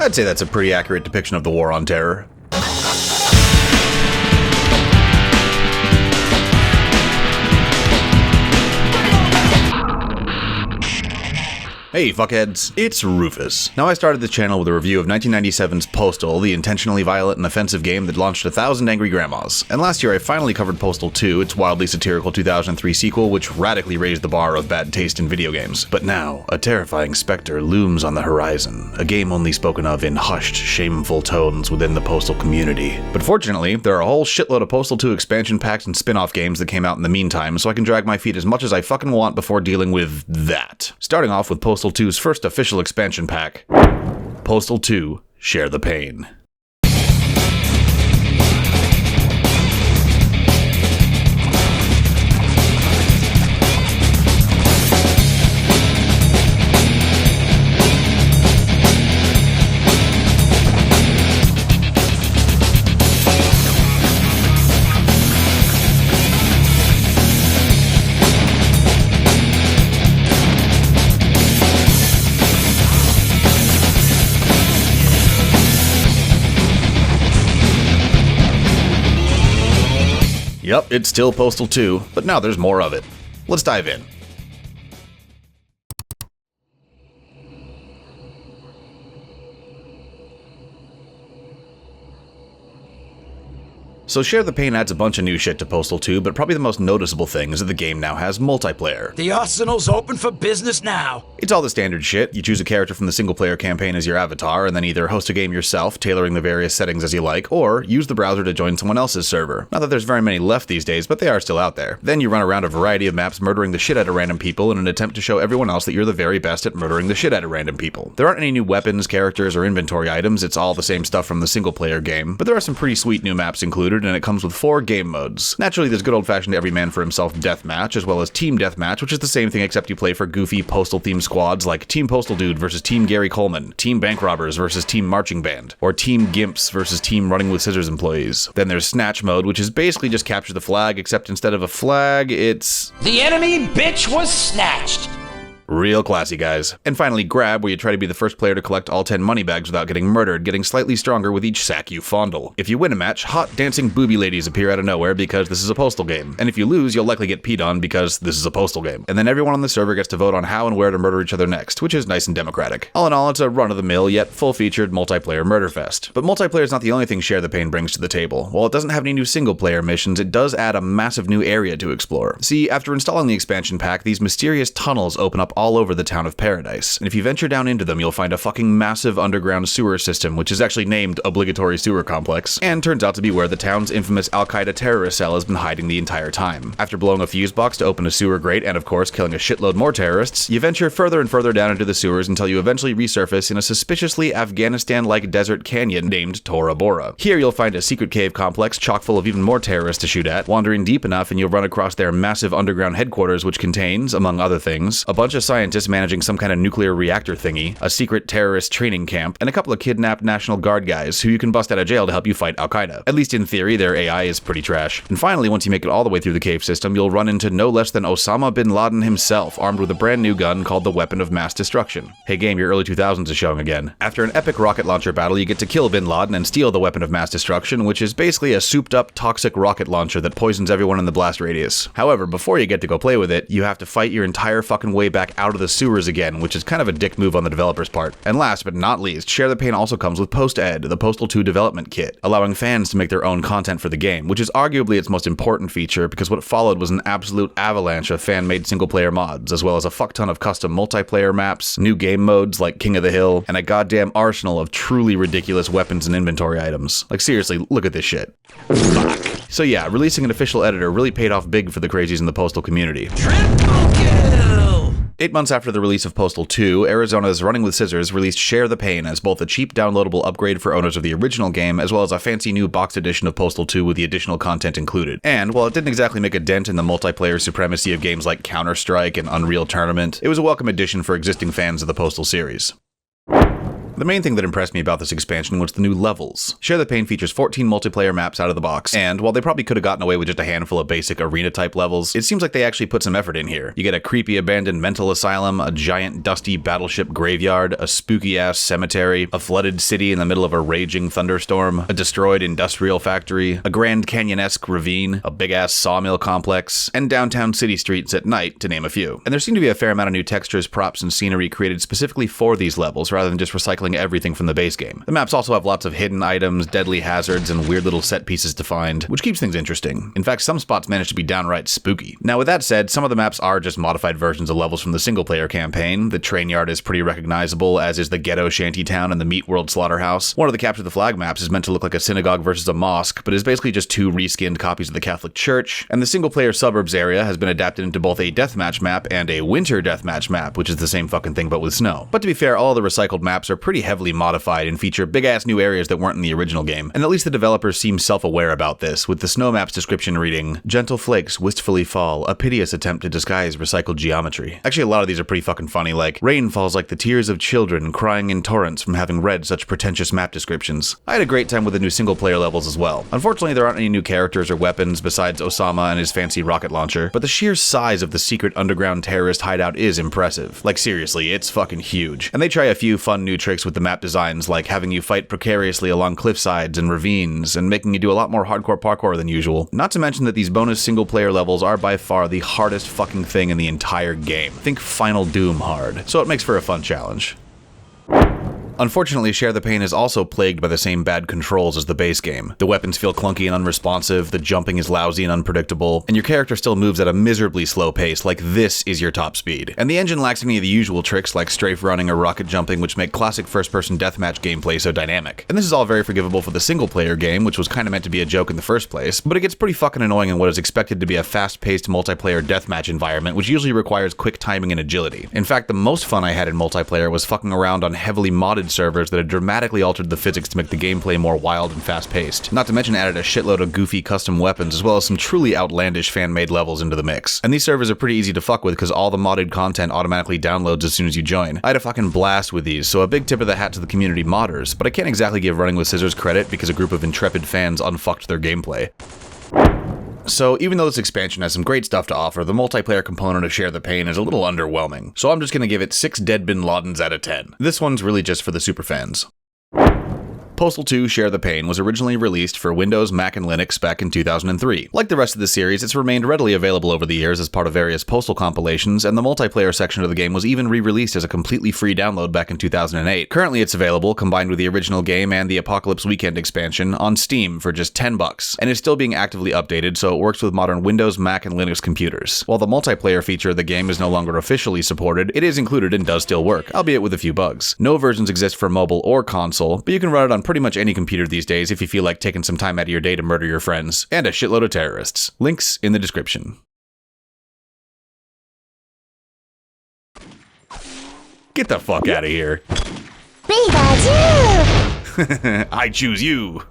I'd say that's a pretty accurate depiction of the War on Terror. Hey fuckheads, it's Rufus. Now I started this channel with a review of 1997's Postal, the intentionally violent and offensive game that launched 1,000 angry grandmas. And last year I finally covered Postal 2, its wildly satirical 2003 sequel which radically raised the bar of bad taste in video games. But now, a terrifying specter looms on the horizon, a game only spoken of in hushed, shameful tones within the Postal community. But fortunately, there are a whole shitload of Postal 2 expansion packs and spin-off games that came out in the meantime, so I can drag my feet as much as I fucking want before dealing with that. Starting off with Postal 2's first official expansion pack, Postal 2: Share the Pain. Yup, it's still Postal 2, but now there's more of it. Let's dive in. So Share the Pain adds a bunch of new shit to Postal 2, but probably the most noticeable thing is that the game now has multiplayer. The arsenal's open for business now. It's all the standard shit. You choose a character from the single-player campaign as your avatar, and then either host a game yourself, tailoring the various settings as you like, or use the browser to join someone else's server. Not that there's very many left these days, but they are still out there. Then you run around a variety of maps murdering the shit out of random people in an attempt to show everyone else that you're the very best at murdering the shit out of random people. There aren't any new weapons, characters, or inventory items. It's all the same stuff from the single-player game, but there are some pretty sweet new maps included, and it comes with 4 game modes. Naturally, there's good old-fashioned every man for himself deathmatch, as well as team deathmatch, which is the same thing except you play for goofy Postal-themed squads like Team Postal Dude versus Team Gary Coleman, Team Bank Robbers versus Team Marching Band, or Team Gimps versus Team Running with Scissors employees. Then there's Snatch mode, which is basically just capture the flag, except instead of a flag, it's... The enemy bitch was snatched. Real classy, guys. And finally, Grab, where you try to be the first player to collect all 10 money bags without getting murdered, getting slightly stronger with each sack you fondle. If you win a match, hot dancing booby ladies appear out of nowhere because this is a Postal game. And if you lose, you'll likely get peed on because this is a Postal game. And then everyone on the server gets to vote on how and where to murder each other next, which is nice and democratic. All in all, it's a run-of-the-mill, yet full-featured multiplayer murder fest. But multiplayer is not the only thing Share the Pain brings to the table. While it doesn't have any new single-player missions, it does add a massive new area to explore. See, after installing the expansion pack, these mysterious tunnels open up all over the town of Paradise, and if you venture down into them, you'll find a fucking massive underground sewer system, which is actually named Obligatory Sewer Complex, and turns out to be where the town's infamous Al-Qaeda terrorist cell has been hiding the entire time. After blowing a fuse box to open a sewer grate, and of course killing a shitload more terrorists, you venture further and further down into the sewers until you eventually resurface in a suspiciously Afghanistan-like desert canyon named Tora Bora. Here you'll find a secret cave complex chock full of even more terrorists to shoot at. Wandering deep enough and you'll run across their massive underground headquarters, which contains, among other things, a bunch of scientists managing some kind of nuclear reactor thingy, a secret terrorist training camp, and a couple of kidnapped National Guard guys who you can bust out of jail to help you fight Al-Qaeda. At least in theory, their AI is pretty trash. And finally, once you make it all the way through the cave system, you'll run into no less than Osama bin Laden himself, armed with a brand new gun called the Weapon of Mass Destruction. Hey game, your early 2000s is showing again. After an epic rocket launcher battle, you get to kill bin Laden and steal the Weapon of Mass Destruction, which is basically a souped-up toxic rocket launcher that poisons everyone in the blast radius. However, before you get to go play with it, you have to fight your entire fucking way back out of the sewers again, which is kind of a dick move on the developer's part. And last but not least, Share the Pain also comes with Post-Ed, the Postal 2 development kit, allowing fans to make their own content for the game, which is arguably its most important feature because what followed was an absolute avalanche of fan-made single-player mods, as well as a fuck ton of custom multiplayer maps, new game modes like King of the Hill, and a goddamn arsenal of truly ridiculous weapons and inventory items. Like seriously, look at this shit. Fuck. So yeah, releasing an official editor really paid off big for the crazies in the Postal community. Triple kill! 8 months after the release of Postal 2, Arizona's Running with Scissors released Share the Pain as both a cheap downloadable upgrade for owners of the original game, as well as a fancy new boxed edition of Postal 2 with the additional content included. And while it didn't exactly make a dent in the multiplayer supremacy of games like Counter-Strike and Unreal Tournament, it was a welcome addition for existing fans of the Postal series. The main thing that impressed me about this expansion was the new levels. Share the Pain features 14 multiplayer maps out of the box, and while they probably could have gotten away with just a handful of basic arena-type levels, it seems like they actually put some effort in here. You get a creepy abandoned mental asylum, a giant dusty battleship graveyard, a spooky-ass cemetery, a flooded city in the middle of a raging thunderstorm, a destroyed industrial factory, a Grand Canyon-esque ravine, a big-ass sawmill complex, and downtown city streets at night, to name a few. And there seemed to be a fair amount of new textures, props, and scenery created specifically for these levels, rather than just recycling everything from the base game. The maps also have lots of hidden items, deadly hazards, and weird little set pieces to find, which keeps things interesting. In fact, some spots manage to be downright spooky. Now, with that said, some of the maps are just modified versions of levels from the single-player campaign. The train yard is pretty recognizable, as is the ghetto shantytown and the Meat World slaughterhouse. One of the Capture the Flag maps is meant to look like a synagogue versus a mosque, but is basically just two reskinned copies of the Catholic Church. And the single-player suburbs area has been adapted into both a deathmatch map and a winter deathmatch map, which is the same fucking thing but with snow. But to be fair, all the recycled maps are pretty heavily modified and feature big-ass new areas that weren't in the original game, and at least the developers seem self-aware about this, with the snow map's description reading, "Gentle flakes wistfully fall, a piteous attempt to disguise recycled geometry." Actually, a lot of these are pretty fucking funny, like, "Rain falls like the tears of children crying in torrents from having read such pretentious map descriptions." I had a great time with the new single-player levels as well. Unfortunately, there aren't any new characters or weapons besides Osama and his fancy rocket launcher, but the sheer size of the secret underground terrorist hideout is impressive. Like, seriously, it's fucking huge. And they try a few fun new tricks with the map designs, like having you fight precariously along cliffsides and ravines, and making you do a lot more hardcore parkour than usual. Not to mention that these bonus single-player levels are by far the hardest fucking thing in the entire game. Think Final Doom hard. So it makes for a fun challenge. Unfortunately, Share the Pain is also plagued by the same bad controls as the base game. The weapons feel clunky and unresponsive, the jumping is lousy and unpredictable, and your character still moves at a miserably slow pace, like this is your top speed. And the engine lacks any of the usual tricks like strafe running or rocket jumping, which make classic first-person deathmatch gameplay so dynamic. And this is all very forgivable for the single-player game, which was kinda meant to be a joke in the first place, but it gets pretty fucking annoying in what is expected to be a fast-paced multiplayer deathmatch environment, which usually requires quick timing and agility. In fact, the most fun I had in multiplayer was fucking around on heavily modded servers that had dramatically altered the physics to make the gameplay more wild and fast-paced. Not to mention added a shitload of goofy custom weapons, as well as some truly outlandish fan-made levels into the mix. And these servers are pretty easy to fuck with because all the modded content automatically downloads as soon as you join. I had a fucking blast with these, so a big tip of the hat to the community modders, but I can't exactly give Running with Scissors credit because a group of intrepid fans unfucked their gameplay. So even though this expansion has some great stuff to offer, the multiplayer component of Share the Pain is a little underwhelming. So I'm just gonna give it 6 dead bin Ladens out of 10. This one's really just for the superfans. Postal 2 Share the Pain was originally released for Windows, Mac, and Linux back in 2003. Like the rest of the series, it's remained readily available over the years as part of various Postal compilations, and the multiplayer section of the game was even re-released as a completely free download back in 2008. Currently it's available, combined with the original game and the Apocalypse Weekend expansion, on Steam for just $10, and is still being actively updated, so it works with modern Windows, Mac, and Linux computers. While the multiplayer feature of the game is no longer officially supported, it is included and does still work, albeit with a few bugs. No versions exist for mobile or console, but you can run it on pretty much any computer these days if you feel like taking some time out of your day to murder your friends, and a shitload of terrorists. Links in the description. Get the fuck out of here. I choose you.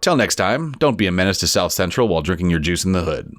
Till next time, don't be a menace to South Central while drinking your juice in the hood.